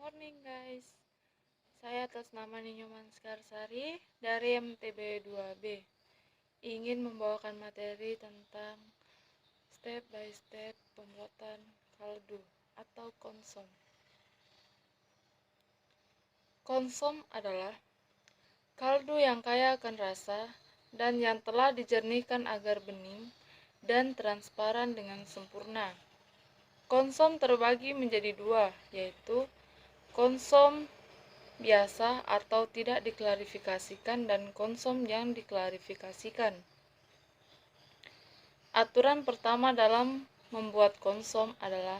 morning guys, saya atas nama Ninyoman Skarsari dari MTB 2B ingin membawakan materi tentang step by step pembuatan kaldu atau konsom. Konsom adalah kaldu yang kaya akan rasa dan yang telah dijernihkan agar bening dan transparan dengan sempurna. Konsom terbagi menjadi dua, yaitu konsom biasa atau tidak diklarifikasikan dan konsom yang diklarifikasikan. Aturan pertama dalam membuat konsom adalah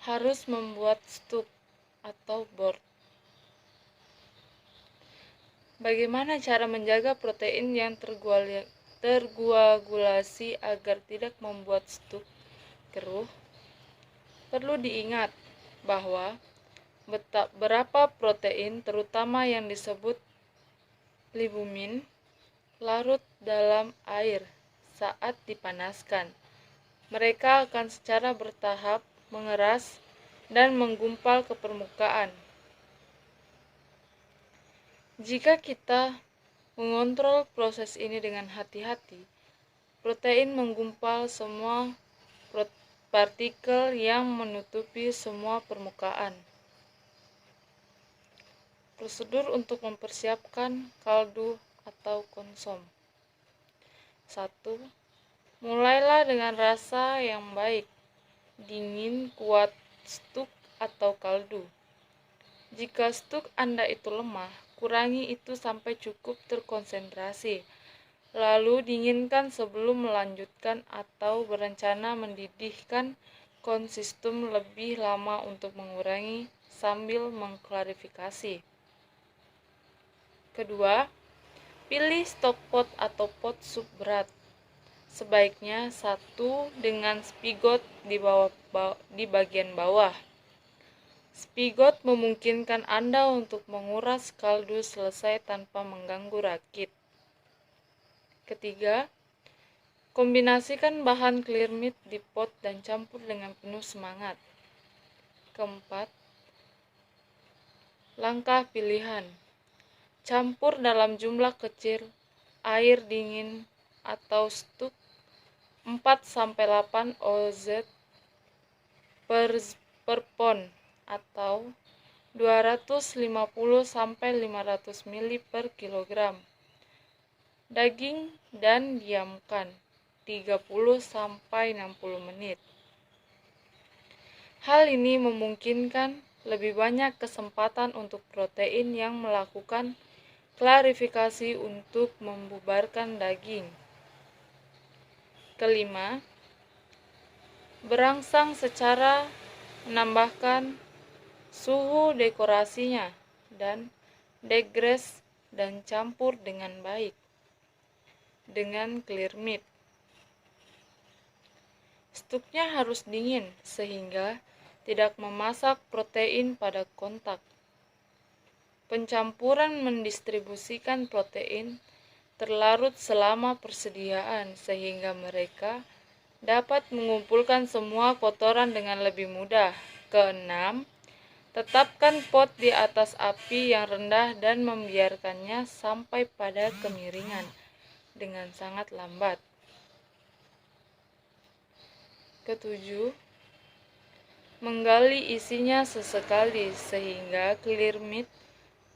harus membuat stuk atau board. Bagaimana cara menjaga protein yang terguagulasi agar tidak membuat stuk keruh? Perlu diingat bahwa berapa protein, terutama yang disebut libumin, larut dalam air saat dipanaskan. Mereka akan secara bertahap mengeras dan menggumpal ke permukaan. Jika kita mengontrol proses ini dengan hati-hati, protein menggumpal semua partikel yang menutupi semua permukaan. Prosedur untuk mempersiapkan kaldu atau konsom. 1. Mulailah dengan rasa yang baik, dingin, kuat stuk atau kaldu. Jika stuk Anda itu lemah, kurangi itu sampai cukup terkonsentrasi. Lalu dinginkan sebelum melanjutkan atau berencana mendidihkan konsistum lebih lama untuk mengurangi sambil mengklarifikasi. Kedua, pilih stok pot atau pot sup berat. Sebaiknya satu dengan spigot di bagian bawah. Spigot memungkinkan Anda untuk menguras kaldu selesai tanpa mengganggu rakit. Ketiga, kombinasikan bahan clear meat di pot dan campur dengan penuh semangat. Keempat, langkah pilihan. Campur dalam jumlah kecil air dingin atau stuk 4-8 oz per pon atau 250-500 ml per kilogram. Daging dan diamkan 30-60 menit. Hal ini memungkinkan lebih banyak kesempatan untuk protein yang melakukan klarifikasi untuk membubarkan daging. Kelima, berangsang secara menambahkan suhu dekorasinya dan degrease dan campur dengan baik dengan clear meat. Stuknya harus dingin sehingga tidak memasak protein pada kontak. Pencampuran mendistribusikan protein terlarut selama persediaan sehingga mereka dapat mengumpulkan semua kotoran dengan lebih mudah. Keenam, tetapkan pot di atas api yang rendah dan membiarkannya sampai pada kemiringan dengan sangat lambat. Ketujuh, menggali isinya sesekali sehingga clear meat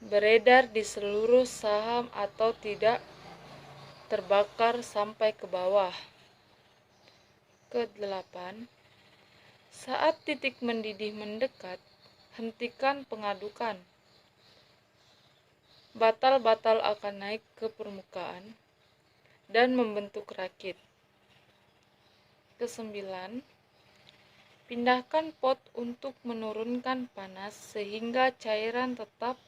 beredar di seluruh saham atau tidak terbakar sampai ke bawah. Kedelapan, saat titik mendidih mendekat, hentikan pengadukan. Batal-batal akan naik ke permukaan dan membentuk rakit. Kesembilan, pindahkan pot untuk menurunkan panas sehingga cairan tetap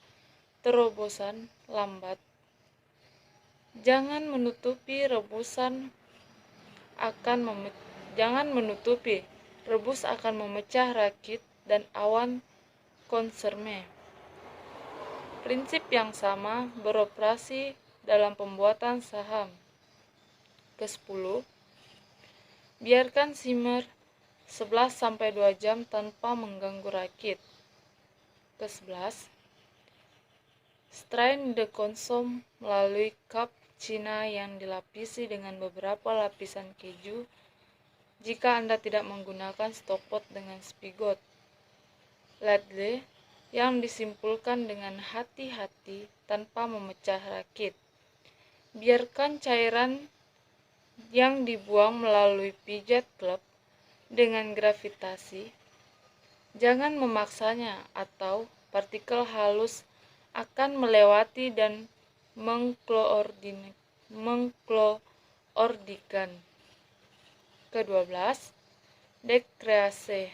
terobosan lambat. Jangan menutupi, rebus akan memecah rakit dan awan konserme. Prinsip yang sama beroperasi dalam pembuatan saham. Ke-10, biarkan simmer 11-2 jam tanpa mengganggu rakit. Ke-11, strain de consomme melalui cup Cina yang dilapisi dengan beberapa lapisan keju jika Anda tidak menggunakan stockpot dengan spigot. Ladle yang disimpulkan dengan hati-hati tanpa memecah rakit. Biarkan cairan yang dibuang melalui pijat klep dengan gravitasi. Jangan memaksanya atau partikel halus akan melewati dan mengkloordikan. Ke-12, dekrease.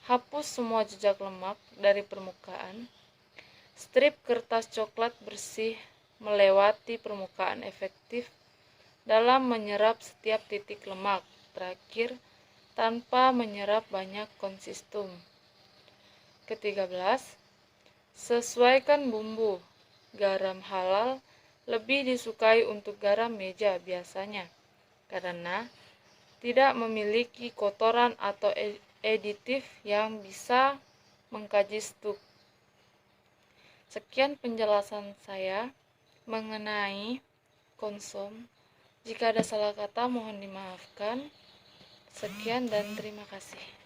Hapus semua jejak lemak dari permukaan. Strip kertas coklat bersih melewati permukaan efektif dalam menyerap setiap titik lemak. Terakhir, tanpa menyerap banyak konsistum. Ke-13, sesuaikan bumbu. Garam halal lebih disukai untuk garam meja biasanya, karena tidak memiliki kotoran atau aditif yang bisa mengkaji stuk. Sekian penjelasan saya mengenai konsom. Jika ada salah kata mohon dimaafkan. Sekian dan terima kasih.